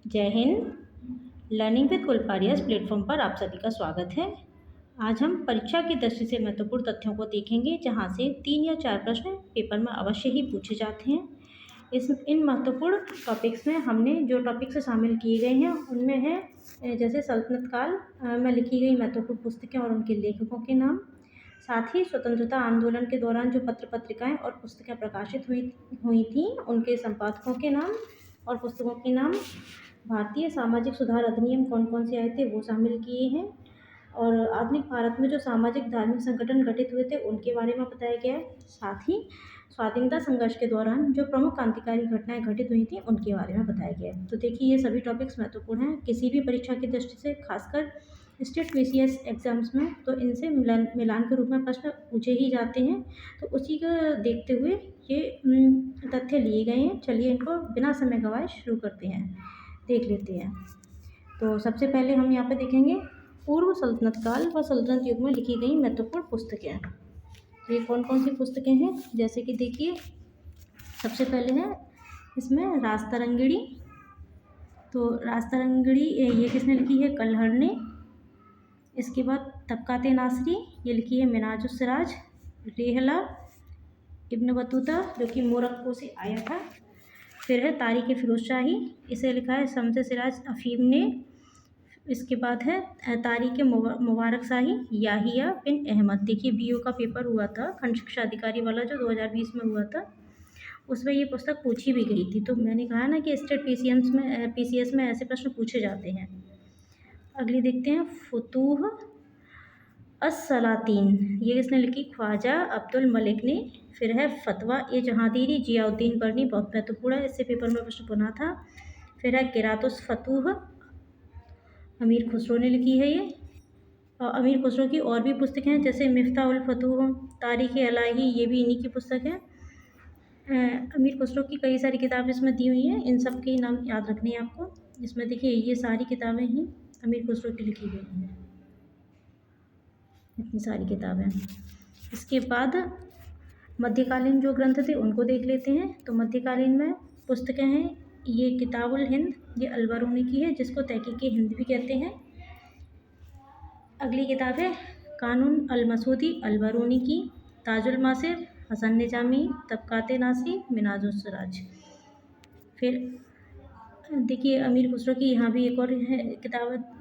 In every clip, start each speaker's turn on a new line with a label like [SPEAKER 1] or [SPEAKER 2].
[SPEAKER 1] जय Hind. Learning with कुलपारियास platform पर आप सभी का स्वागत है। आज हम परीक्षा की दृष्टि से महत्वपूर्ण तथ्यों को देखेंगे, जहां से 3 या 4 प्रश्न पेपर में अवश्य ही पूछे जाते हैं। इन महत्वपूर्ण टॉपिक्स में हमने जो टॉपिक्स शामिल किए गए हैं उनमें है जैसे सल्तनत काल में लिखी गई महत्वपूर्ण पुस्तकें और उनके लेखकों के नाम, साथ ही स्वतंत्रता आंदोलन के दौरान जो पत्र पत्रिकाएं और पुस्तकें प्रकाशित हुई थीं उनके संपादकों के नाम और पुस्तकों के नाम, भारतीय सामाजिक सुधार अधिनियम कौन कौन से आए थे वो शामिल किए हैं, और आधुनिक भारत में जो सामाजिक धार्मिक संगठन गठित हुए थे उनके बारे में बताया गया है। साथ ही स्वाधीनता संघर्ष के दौरान जो प्रमुख क्रांतिकारी घटनाएं घटित हुई थी उनके बारे में बताया गया है। तो देखिए, ये सभी टॉपिक्स महत्वपूर्ण हैं किसी भी परीक्षा की दृष्टि से, खासकर स्टेट पीसीएस एग्जाम्स में तो इनसे मिलान के रूप में प्रश्न पूछे ही जाते हैं। तो उसी को देखते हुए ये तथ्य लिए गए हैं। चलिए इनको बिना समय गंवाए शुरू करते हैं, देख लेते हैं। तो सबसे पहले हम यहाँ पे देखेंगे पूर्व सल्तनत काल व सल्तनत युग में लिखी गई महत्वपूर्ण पुस्तकें। तो ये कौन कौन सी पुस्तकें हैं, जैसे कि देखिए सबसे पहले है इसमें राजतरंगिणी। तो राजतरंगिणी ये किसने लिखी है? कलहर ने। इसके बाद तबकाते नासरी, ये लिखी है मिनाजुस सिराज। रेहला इब्न बतूता, जो कि मोरक्को से आया था। फिर है तारीख़ फ़िरोज़ शाही, इसे लिखा है शम्स सिराज अफ़ीम ने। इसके बाद है तारीख़ मुबारक शाही, याहिया बिन अहमद। देखिए बीओ का पेपर हुआ था, खंड शिक्षा अधिकारी वाला, जो 2020 में हुआ था, उसमें ये पुस्तक पूछी भी गई थी। तो मैंने कहा ना कि स्टेट पीसीएस में ऐसे प्रश्न पूछे जाते हैं। अगली देखते हैं फुतूह अस-सलातीन, ये किसने लिखी? ख्वाजा अब्दुल मलिक ने। फिर है फतवा ए जहांगीरी, जियाउद्दीन बरनी, बहुत महत्वपूर्ण है, इससे पेपर में प्रश्न बना था। फिर है किरातुस फतूह, अमीर खुसरो ने लिखी है ये। और अमीर खुसरो की और भी पुस्तकें हैं, जैसे मिफ्ताहुल फतूह, तारीख़ इलाही, ये भी इन्हीं की पुस्तक है। अमीर खुसरो की कई सारी किताबें इसमें दी हुई हैं, इन सब के नाम याद रखने हैं आपको। इसमें देखिए ये सारी किताबें ही अमीर खुसरो की लिखी गई हैं, इतनी सारी किताबें। इसके बाद मध्यकालीन जो ग्रंथ थे उनको देख लेते हैं। तो मध्यकालीन में पुस्तकें हैं, ये किताबुल हिंद, ये अलबरूनी की है, जिसको तहकीक हिंद भी कहते हैं। अगली किताब है कानून अल-मसूदी, अलबरूनी की। ताजुल मासिर, हसन निजामी, तबकाते नासरी, मिनाजुस सिराज। फिर देखिए अमीर खुसरो की यहाँ भी एक और है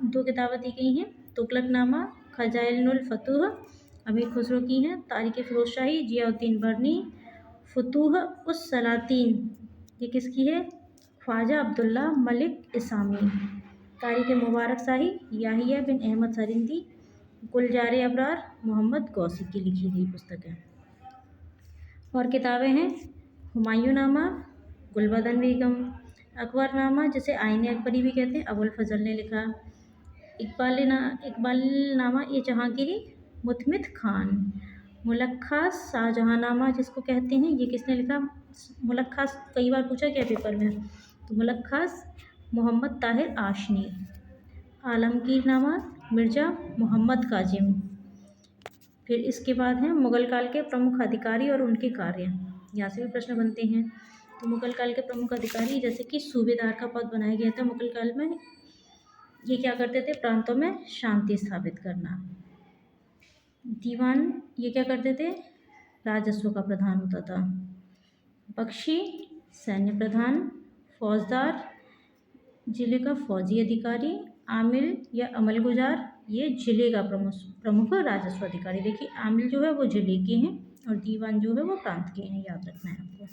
[SPEAKER 1] दो किताबें दी गई हैं। तुगलकनामा, खजाइनुल फतूह, अमीर खुसरो की हैं। तारीख़ फ़िरोज़ शाही, जियाउद्दीन बरनी। फुतूह उस सलातीन, ये किसकी है? ख्वाजा अब्दुल्ला मलिक इसामी। तारीख़ मुबारक शाही, याहिया बिन अहमद सरिंदी। गुलजार अबरार, मोहम्मद गौसी की लिखी गई पुस्तक है। और किताबें हैं हुमायूंनामा, गुलबदन बेगम। अकबरनामा, जिसे आईने अकबरी भी कहते हैं, अबुल फजल ने लिखा। इकबालनामा ए जहांगीरी, मुतमित खान। मुलख्खास शाहजहांनामा जिसको कहते हैं, ये किसने लिखा? मुलख्खास कई बार पूछा गया पेपर में, तो मुलख्खास मोहम्मद ताहिर आशनी। आलमगीरनामा, मिर्ज़ा मोहम्मद काजिम। फिर इसके बाद है मुग़ल काल के प्रमुख अधिकारी और उनके कार्य, यहाँ से भी प्रश्न बनते हैं। तो मुग़ल काल के प्रमुख अधिकारी, जैसे कि सूबेदार का पद बनाया गया था मुग़ल काल में, ये क्या करते थे? प्रांतों में शांति स्थापित करना। दीवान, ये क्या करते थे? राजस्व का प्रधान होता था। बख्शी, सैन्य प्रधान। फौजदार, जिले का फौजी अधिकारी। आमिल या अमलगुजार, ये जिले का प्रमुख राजस्व अधिकारी। देखिए आमिल जो है वो जिले के हैं और दीवान जो है वो प्रांत के हैं, याद रखना है आपको।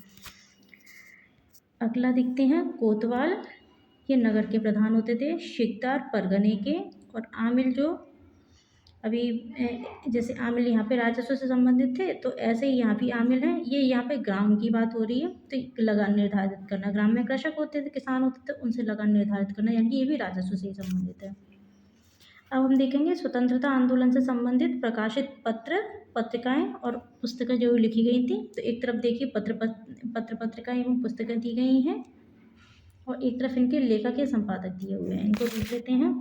[SPEAKER 1] अगला देखते हैं कोतवाल, ये नगर के प्रधान होते थे। शिकदार परगने के। और आमिल जो अभी जैसे आमिल यहाँ पे राजस्व से संबंधित थे, तो ऐसे ही यहाँ भी आमिल हैं। ये यहाँ पे ग्राम की बात हो रही है, तो लगान निर्धारित करना। ग्राम में कृषक होते थे, किसान होते थे, उनसे लगान निर्धारित करना, यानी कि ये भी राजस्व से ही संबंधित है। अब हम देखेंगे स्वतंत्रता आंदोलन से संबंधित प्रकाशित पत्र पत्रिकाएं और पुस्तकें जो लिखी गई थी। तो एक तरफ देखिए पत्र पत्रिकाएं एवं पुस्तकें दी गई हैं, और एक तरफ इनके लेखक या संपादक दिए हुए हैं। इनको देख लेते हैं।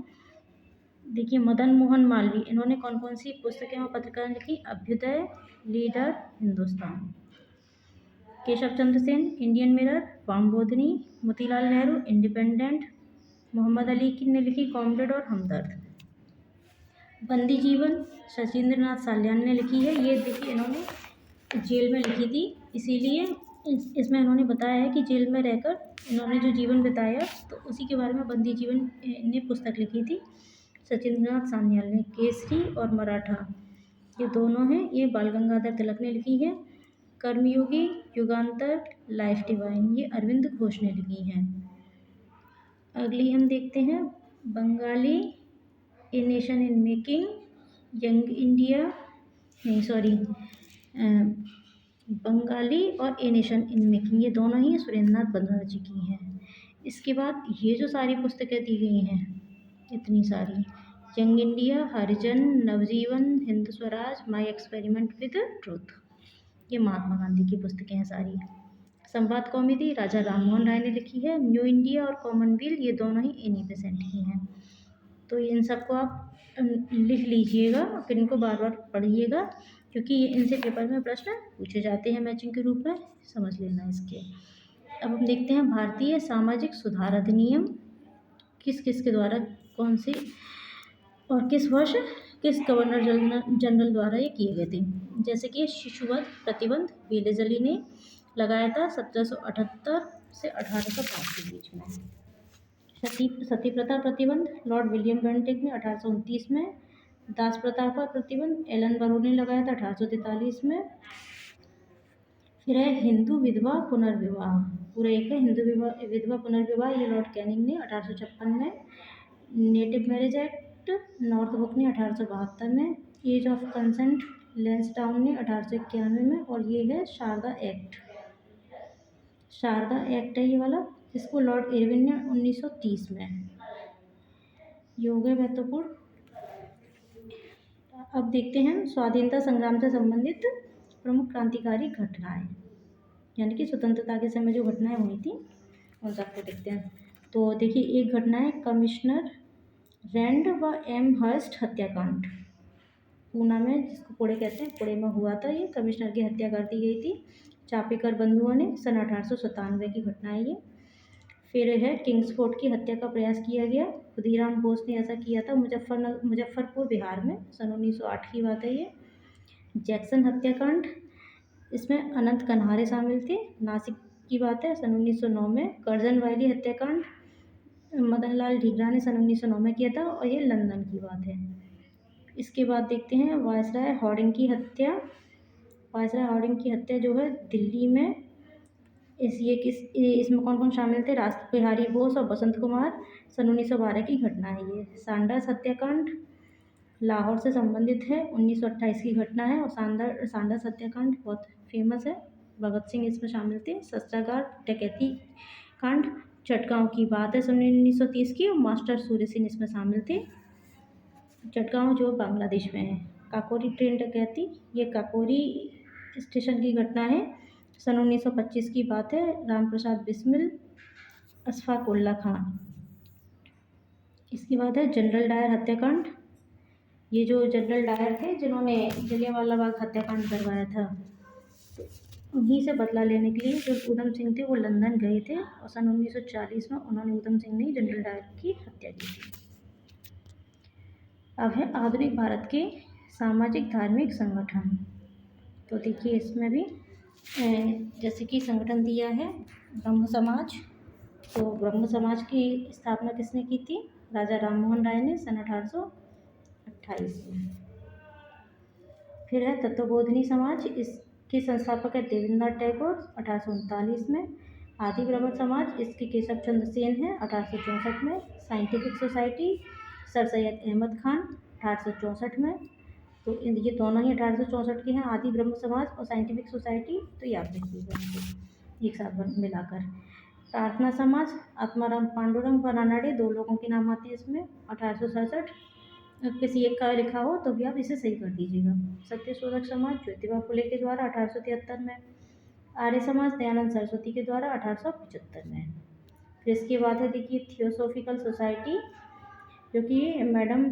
[SPEAKER 1] देखिए मदन मोहन मालवीय, इन्होंने कौन कौन सी पुस्तकें और पत्रिकाएं लिखी? Abhyudaya, leader, Hindustan. Keshav Chandra Sen, Indian mirror, Vamabodhini. Motilal Nehru, independent. Mohammad Ali की ने लिखी कॉमरेड और हमदर्द। बंदी जीवन शचीन्द्र नाथ साल्यान ने लिखी है। ये देखिए इन्होंने जेल में लिखी थी, इसीलिए इसमें इन्होंने बताया है कि जेल में रहकर इन्होंने जो जीवन बिताया तो उसी के बारे में बंदी जीवन ने पुस्तक लिखी थी सचिंद्र नाथ सान्याल ने। केसरी और मराठा ये दोनों हैं, ये बाल गंगाधर तिलक ने लिखी है। कर्मयोगी, युगांतर, लाइफ डिवाइन ये अरविंद घोष ने लिखी हैं। अगली हम देखते हैं Bengali, a nation in making, young India, नहीं सॉरी, बंगाली और ए नेशन इन मेकिंग ये दोनों ही सुरेंद्र नाथ बनर्जी की हैं। इसके बाद ये जो सारी पुस्तकें दी गई हैं इतनी सारी, Young India, Harijan, Navajivan, Hind Swaraj, My Experiment with Truth, ये महात्मा गांधी की पुस्तकें हैं सारी। संवाद कौमुदी राजा राममोहन राय ने लिखी है। न्यू इंडिया और कॉमनवेल्थ ये दोनों ही एनी बेसेंट की हैं। तो इन सबको आप लिख लीजिएगा, फिर इनको बार बार पढ़िएगा क्योंकि ये इनसे पेपर में प्रश्न पूछे जाते हैं मैचिंग के रूप में, समझ लेना इसके। अब हम देखते हैं भारतीय सामाजिक सुधार अधिनियम किस किस के द्वारा, कौन से और किस वर्ष किस गवर्नर जनरल द्वारा ये किए गए थे। जैसे कि शिशुवध प्रतिबंध वेलेजली ने लगाया था 1778 से 1805 के बीच में। सती प्रथा प्रतिबंध लॉर्ड विलियम बेंटिक ने 1829 में। दास प्रथा पर प्रतिबंध एलन बरो ने लगाया था 1843 में। फिर है हिंदू विधवा पुनर्विवाह, पूरा एक है हिंदू विधवा पुनर्विवाह, ये लॉर्ड कैनिंग ने 1856 में। Native marriage act north book ने 1872 में। एज ऑफ कंसेंट लैंसडाउन ने 1891 में। और ये है शारदा एक्ट, शारदा एक्ट है ये वाला, जिसको लॉर्ड इरविन ने 1930 में। ये हो गए महत्वपूर्ण। अब देखते हैं स्वाधीनता संग्राम से संबंधित प्रमुख क्रांतिकारी घटनाएं, यानी कि स्वतंत्रता के समय जो घटनाएं हुई थी उन सबको देखते हैं। तो देखिए एक घटना है कमिश्नर रैंड व एम हर्स्ट हत्याकांड, पूना में, जिसको पुणे कहते हैं, पुणे में हुआ था ये। कमिश्नर की हत्या कर दी गई थी चापेकर बंधुओं ने, सन 1897 की घटना है ये। फिर है किंग्सफोर्ड की हत्या का प्रयास किया गया, खुदीराम बोस ने ऐसा किया था मुजफ्फरपुर बिहार में, सन 1908 की बात है ये। जैक्सन हत्याकांड, इसमें अनंत कन्हारे शामिल थे, नासिक की बात है, सन 1909 में। कर्जन वायली हत्याकांड मदन लाल ढींगरा ने सन 1909 में किया था और ये लंदन की बात है। इसके बाद देखते हैं वायसराय हार्डिंग की हत्या। वायसराय हार्डिंग की हत्या जो है दिल्ली में, इसमें कौन कौन शामिल थे, रास बिहारी बोस और बसंत कुमार, सन 1912 की घटना है ये। सांडर्स हत्याकांड लाहौर से संबंधित है, 1928 की घटना है। और सांडर्स हत्याकांड बहुत फेमस है, भगत सिंह इसमें शामिल थे। शस्त्रागार डकैती कांड चटगांव की बात है, सन 1930 की, और मास्टर सूर्य सिंह इसमें शामिल थे। चटगांव जो बांग्लादेश में है। काकोरी ट्रेन डकैती, ये काकोरी स्टेशन की घटना है, सन 1925 की बात है। राम प्रसाद बिस्मिल, अशफाक उल्ला खान। इसके बाद है जनरल डायर हत्याकांड, ये जो जनरल डायर थे जिन्होंने जलियांवाला बाग हत्याकांड करवाया था, तो उन्हीं से बदला लेने के लिए जो ऊधम सिंह थे वो लंदन गए थे और सन 1940 में उन्होंने, ऊधम सिंह ने जनरल डायर की हत्या की थी। अब है आधुनिक भारत के सामाजिक धार्मिक संगठन। तो देखिए इसमें भी जैसे कि संगठन दिया है ब्रह्म समाज, तो ब्रह्म समाज की स्थापना किसने की थी, राजा राममोहन राय ने, सन 1828 में। फिर है तत्वबोधिनी समाज, इसके संस्थापक है देवेंद्रनाथ टैगोर, 1839 में। आदि ब्राह्मण समाज, इसके केशव चंद्र सेन है, 1864 में। Scientific society Sir Syed Ahmad Khan, 1864 में। तो ये दोनों ही 1864 के हैं, आदि ब्रह्म समाज और साइंटिफिक सोसाइटी, तो याद रखिएगा इनको एक साथ मिलाकर। प्रार्थना समाज आत्माराम पांडुरंग व रानाडे, दो लोगों के नाम आते हैं इसमें, 1867। किसी एक का लिखा हो तो भी आप इसे सही कर दीजिएगा। सत्य शोधक समाज ज्योतिबा फुले के द्वारा 1873 में। आर्य समाज दयानंद सरस्वती के द्वारा 1875 में। फिर इसके बाद है देखिए थियोसॉफिकल सोसाइटी, जो कि मैडम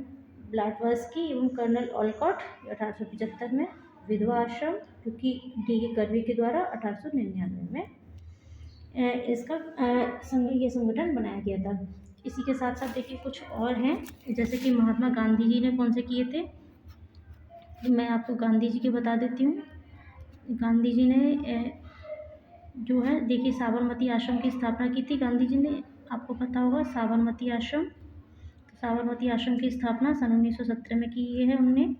[SPEAKER 1] ब्लैटवर्स्की एवं कर्नल ऑलकॉट, 1875 में। विधवा आश्रम, जो कि डी के कर्वी के द्वारा 1899 में। इसका ये संगठन बनाया गया था। इसी के साथ साथ देखिए कुछ और हैं, जैसे कि महात्मा गांधी जी ने कौन से किए थे, तो मैं आपको गांधी जी के बता देती हूँ। गांधी जी ने जो है देखिए साबरमती आश्रम की स्थापना की थी गांधी जी ने, आपको पता होगा साबरमती आश्रम। साबरमती आश्रम की स्थापना सन 1917 में की है उनने।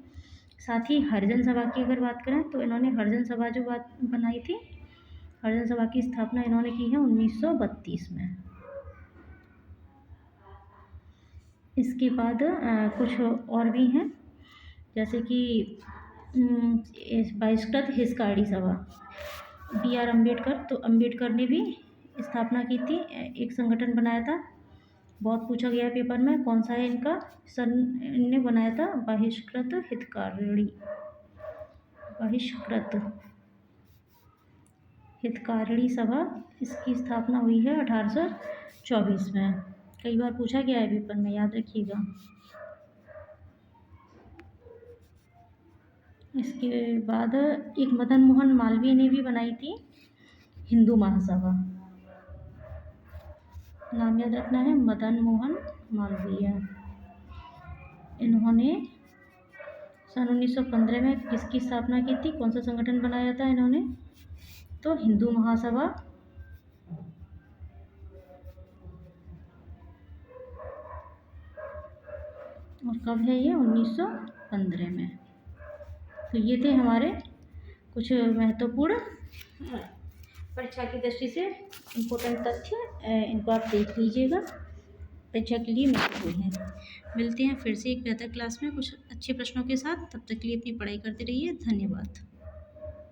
[SPEAKER 1] साथ ही हरिजन सभा की अगर बात करें तो इन्होंने हरिजन सभा जो बात बनाई थी, हरिजन सभा की स्थापना इन्होंने की है 1932 में। इसके बाद कुछ और भी हैं, जैसे कि बहिष्कृत हितकारी सभा, BR अम्बेडकर। तो अम्बेडकर ने भी स्थापना की थी, एक संगठन बनाया था। बहुत पूछा गया है पेपर में, कौन सा है इनका सन इनने बनाया था, बहिष्कृत हितकारिणी सभा। इसकी स्थापना हुई है 1824 में। कई बार पूछा गया है पेपर में, याद रखिएगा। इसके बाद एक मदन मोहन मालवीय ने भी बनाई थी हिंदू महासभा, नाम याद रखना है, मदन मोहन मालवीय। इन्होंने सन 1915 में किसकी स्थापना की थी, कौन सा संगठन बनाया था इन्होंने, तो हिंदू महासभा। और कब है ये, 1915 में। तो ये थे हमारे कुछ महत्वपूर्ण परीक्षा की दृष्टि से इम्पोर्टेंट तथ्य, इनको आप देख लीजिएगा, परीक्षा के लिए महत्वपूर्ण हैं। मिलते हैं फिर से एक बेहतर क्लास में कुछ अच्छे प्रश्नों के साथ, तब तक के लिए अपनी पढ़ाई करते रहिए। धन्यवाद।